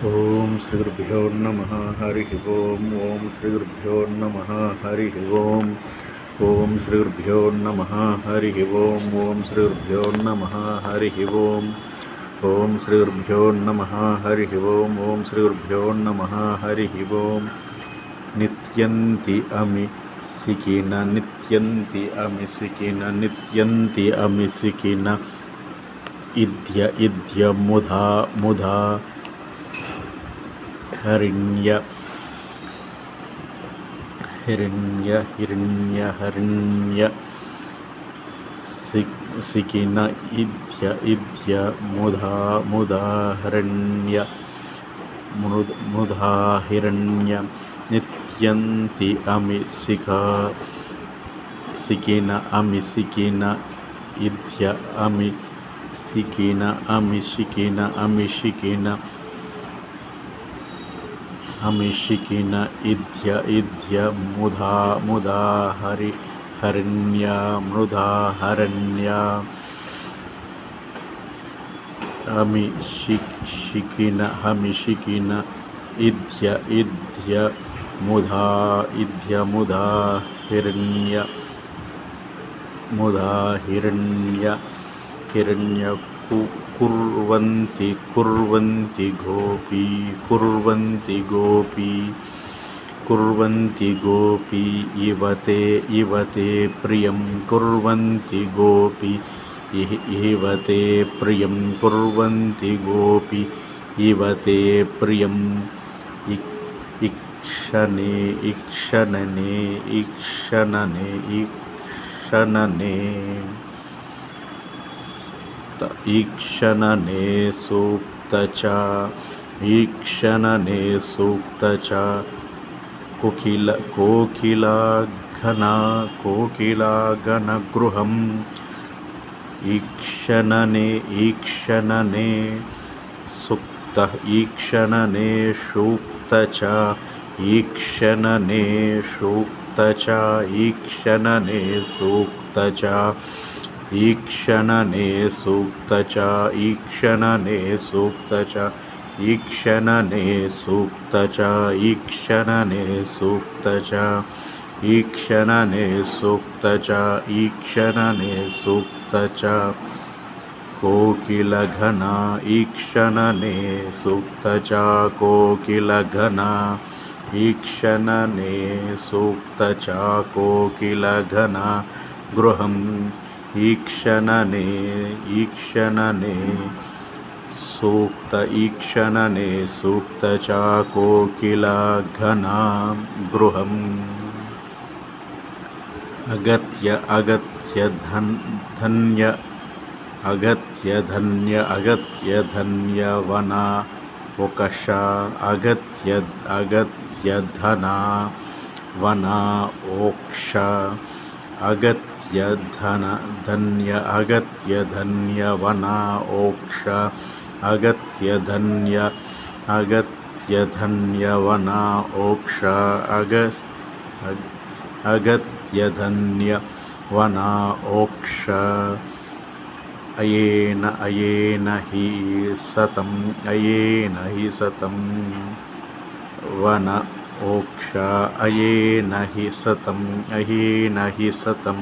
ఓం శ్రీ గురుభ్యో నమః హరి ఓం. ఓం శ్రీ గురుభ్యో నమః హరి ఓం. ఓం శ్రీ గురుభ్యో నమః హరి ఓం. ఓం శ్రీ గురుభ్యో నమః హరి ఓం. ఓం శ్రీ గురుభ్యో నమః హరి ఓం. ఓం శ్రీ గురుభ్యో నమః హరి ఓం. నిత్యంతి అమి సికిన నిత్యంతి అమి సికిన నిత్యంతి అమి సికిన ఇద్య ఇద్య ముధా ముధా హరిణ్య హిరణ్య హిరణ్య హరిణ్య సికిన ఇద్య ఇద్య ముధా ముధా హరణ్య ముధా హిరణ్య నిత్యంతి అమి శిఖా సికిన అమి సికిన ఇద్య అమి సికిన అమి శికిన అమి శికిన అమిషికిన ఇద్య ఇద్య ముధా ముధా హరిణ్య మృధా హరణ్య అమిషికిన హమిషికిన ఇద్య ఇద్య ముధా హిరణ్య ముధా హిరణ్య హిరణ్య కుర్వంతి కుర్వంతి గోపీ కుర్వంతి గోపీ కుర్వంతి గోపీ ఇవతే ఇవతే ప్రియం కుర్వంతి గోపీ ఇవతే ప్రియం కుర్వంతి గోపీ ఇవతే ప్రియం ఇక్షణే ఇక్షణనే ఇక్షణనే ఇక్షణనే ఈక్షణనే సూక్తచ ఈక్షణనే సూక్తచ కోకిలాఘన గృహం ఈక్షణనే ఈక్షణనే సూక్త ఈక్షణనే సూక్తచ ఈక్షణనే సూక్తచ ఈక్షణనే సూక్తచ ఈక్షణనే సూక్తచ ఈక్షణనే సూక్తచ ఈక్షణనే సూక్తచ ఈక్షణనే సూక్తచ ఈక్షణనే సూక్తచ ఈక్షణనే సూక్తచ కోకిలఘన ఈక్షణనే సూక్తచ కోకిలఘన ఈక్షణనే సూక్తచ కోకిలఘన గృహం ఈక్షణనే ఈక్షణనే సూక్త ఈక్షణనే సూక్తచ కోకిలఘన గృహం అగత్య అగత్య ధన్య అగత్య ధన్య అగత్య ధన్య వన ఒకష అగత్య అగత్య ధన వన ఓక్ష అగత్య ధన్య అగత్య ధన్య వన ఓక్ష అగత్య ధన్య వన ఓక్ష అగత్య ధన్య వన ఓక్ష అయేన అయేన హి సతం అయేన హి సతం వన ఓక్ష అయేన హి సతం అయేన హి సతం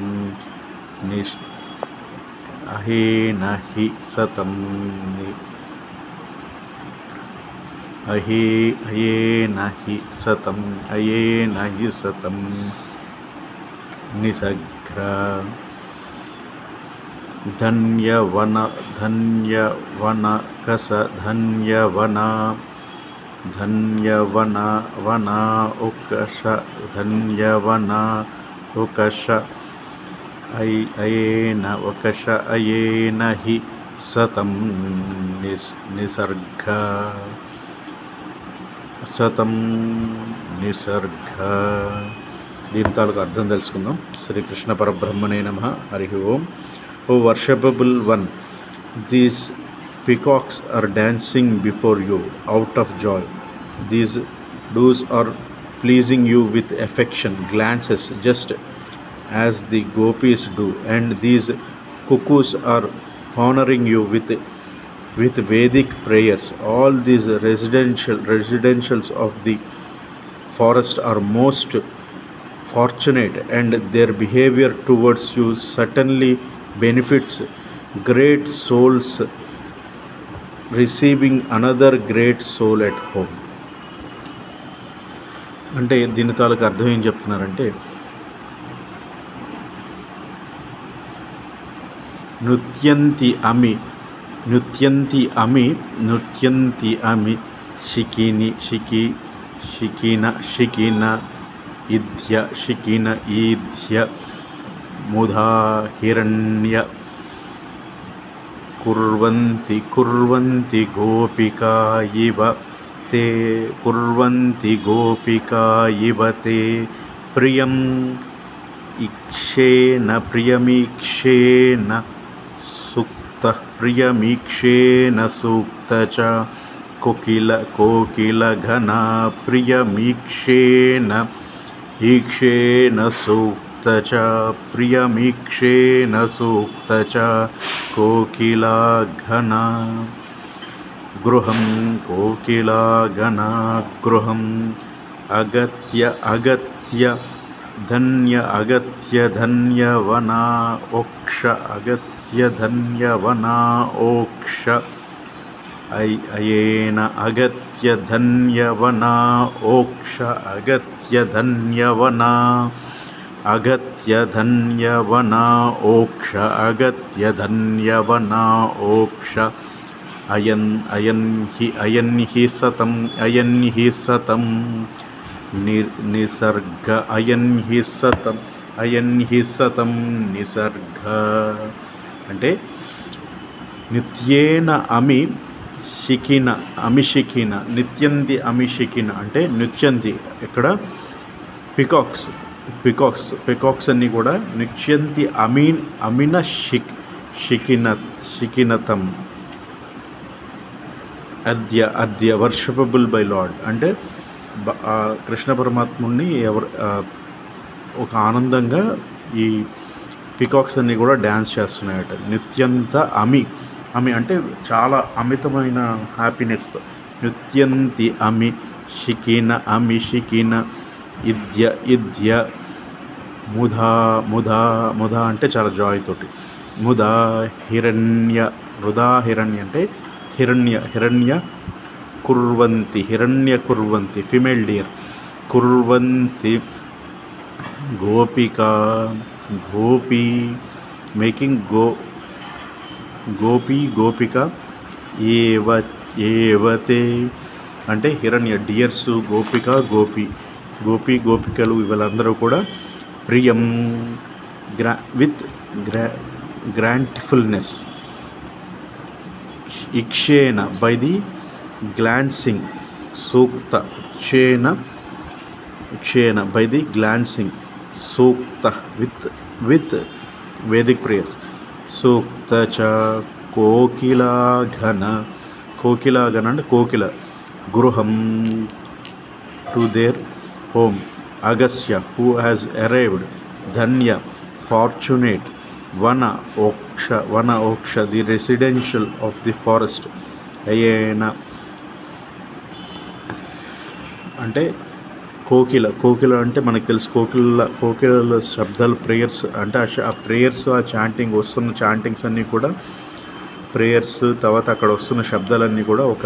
అయేన హి సతం అయేన హి సతం అయేన హి సతం నిసగ్ర ధన్యవన కస ధన్యవన ధన్యవన వన ఉకష ధన్యవన ఉకష అయేన ఉకష అయేన హి సతం నిసర్గ సతం నిసర్గ. దీని తాలూకు అర్థం తెలుసుకుందాం. శ్రీకృష్ణ పరబ్రహ్మణే నమః. హరి ఓం. O worshipable one, these peacocks are dancing before you out of joy. These does are pleasing you with affection, glances, just as the gopis do, and these cuckoos are honoring you with Vedic prayers. All these residentials of the forest are most fortunate, and their behavior towards you certainly benefits great souls receiving another great soul at home. అంటే దీని తాలూకు అర్థం ఏం చెప్తున్నారంటే, నృత్యంతి అమి శిఖిన ఈధ్య ముధా హిరణ్య కుర్వంతి గోపికా ఇవ తే ప్రియం ప్రియమీక్షేణ సూక్త చ కోకిల ఘన ప్రియమీక్షేణ సూక్త చ కోకిలా ఘన గృహం అగత్య ధన్యవనా ఓక్ష అయేన అగత్య ధన్యవనా ఓక్ష అయన్ హి సతం నిసర్గ నిసర్గ అంటే నిత్యేన అమిషిఖిన నిత్యంతి అమిషిఖిన అంటే నృత్యంతి. ఇక్కడ పికాక్స్ అన్నీ కూడా నృత్యంతి అమిన శిఖినతం అద్య వర్షిపబుల్ బై లార్డ్. అంటే కృష్ణ పరమాత్ముని ఒక ఆనందంగా ఈ పికాక్స్ అన్నీ కూడా డ్యాన్స్ చేస్తున్నాయట. నిత్యంత అమి అంటే చాలా అమితమైన హ్యాపీనెస్తో. నృత్యంతి అమి శిఖిన ఇద్య ముధా అంటే చాలా జాయ్ తోటి. ముదా హిరణ్య అంటే హిరణ్య కుర్వంతి ఫిమేల్ డియర్ కుర్వంతి గోపీ మేకింగ్ గోపిక ఏవతే అంటే హిరణ్య డియర్స్ గోపికలు వీళ్ళందరూ కూడా ప్రియం విత్ గ్రాంటిఫుల్నెస్ ఇక్షేణ బై ది గ్లాన్సింగ్ సూక్త ఇక్షేణ బై ది గ్లాన్సింగ్ సూక్త విత్ వేదిక్ ప్రేయర్స్ సూక్త చ కోకిలాఘన అంటే కోకిల గృహం to their home. Agastya, who has arrived, Dhanya, fortunate, Vana Oksha, the residential of the forest, Ayena, అంటే కోకిల అంటే మనకు తెలుసు కోకిల శబ్దాలు ప్రేయర్స్ అంటే ఆ ప్రేయర్స్ ఆ చాంటింగ్ వస్తున్న చాంటింగ్స్ అన్నీ కూడా ప్రేయర్స్. తర్వాత అక్కడ వస్తున్న శబ్దాలన్నీ కూడా ఒక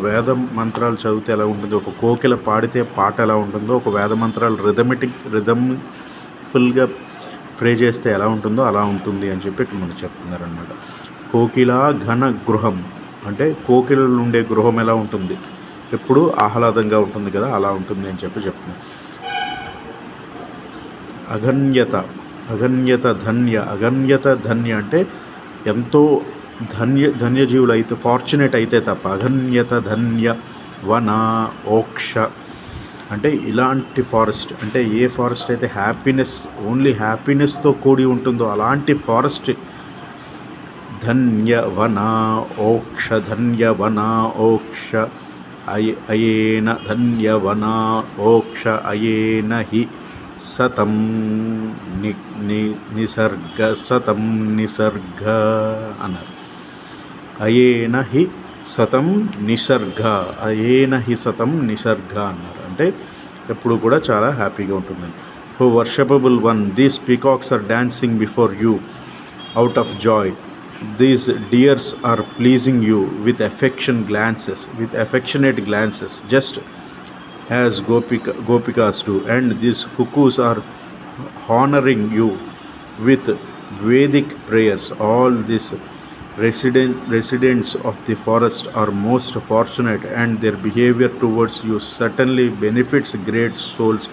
వేద మంత్రాలు చదివితే ఎలా ఉంటుందో, ఒక కోకిల పాడితే పాట ఎలా ఉంటుందో, ఒక వేద మంత్రాలు రిథమ్ఫుల్గా ప్రే చేస్తే ఎలా ఉంటుందో అలా ఉంటుంది అని చెప్పి ఇక్కడ మనకు చెప్తున్నారనమాట. కోకిల ఘన గృహం అంటే కోకిలలు ఉండే గృహం ఎలా ఉంటుంది, ఎప్పుడు ఆహ్లాదంగా ఉంటుంది కదా, అలా ఉంటుంది అని చెప్పి చెప్తున్నారు. అగణ్యత ధన్య అంటే ఎంతో ధన్యజీవులు అయితే, ఫార్చునేట్ అయితే తప్ప. అగణ్యత ధన్య వన ఓక్ష అంటే ఇలాంటి ఫారెస్ట్, అంటే ఏ ఫారెస్ట్ అయితే ఓన్లీ హ్యాపీనెస్తో కూడి ఉంటుందో అలాంటి ఫారెస్ట్. ధన్యవన ఓక్ష అయేన ధన్యవన ఓక్ష అయేన హి సతం నిసర్గ అన్నారు. అయేన హి సతం నిసర్గ, అయేన హి సతం నిసర్గ అన్నారు. అంటే ఎప్పుడు కూడా చాలా హ్యాపీగా ఉంటుందని. O worshipable one, these peacocks are dancing before you out of joy, these deers are pleasing you with affectionate glances, just as gopikas do, and these cuckoos are honoring you with Vedic prayers. All these residents of the forest are most fortunate, and their behavior towards you certainly benefits great souls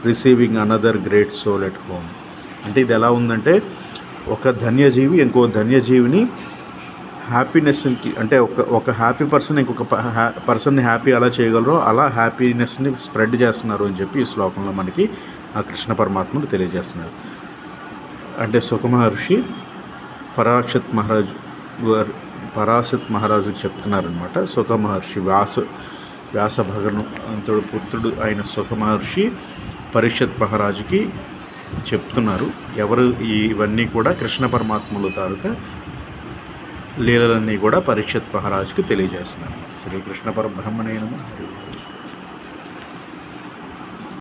receiving another great soul at home. అంటే ఇది ఎలా ఉందంటే, ఒక ధన్యజీవి ఇంకో ధన్యజీవిని హ్యాపీనెస్కి, అంటే ఒక happy person ఇంకొక పర్సన్ని హ్యాపీ ఎలా చేయగలరో అలా హ్యాపీనెస్ని స్ప్రెడ్ చేస్తున్నారు అని చెప్పి ఈ శ్లోకంలో మనకి ఆ కృష్ణ పరమాత్ముడు తెలియజేస్తున్నారు. అంటే సుఖ మహర్షి పరాశత్ మహారాజుకి చెప్తున్నారనమాట. సుఖ మహర్షి వ్యాస భగవంతుడు పుత్రుడు అయిన సుఖ మహర్షి పరీక్షత్ మహారాజుకి చెప్తున్నారు. ఇవన్నీ కూడా కృష్ణ పరమాత్ముల తాలూకా లీలలన్నీ కూడా పరీక్షత్ మహారాజుకి తెలియజేస్తున్నారు. శ్రీకృష్ణ పరబ్రహ్మణే నమః.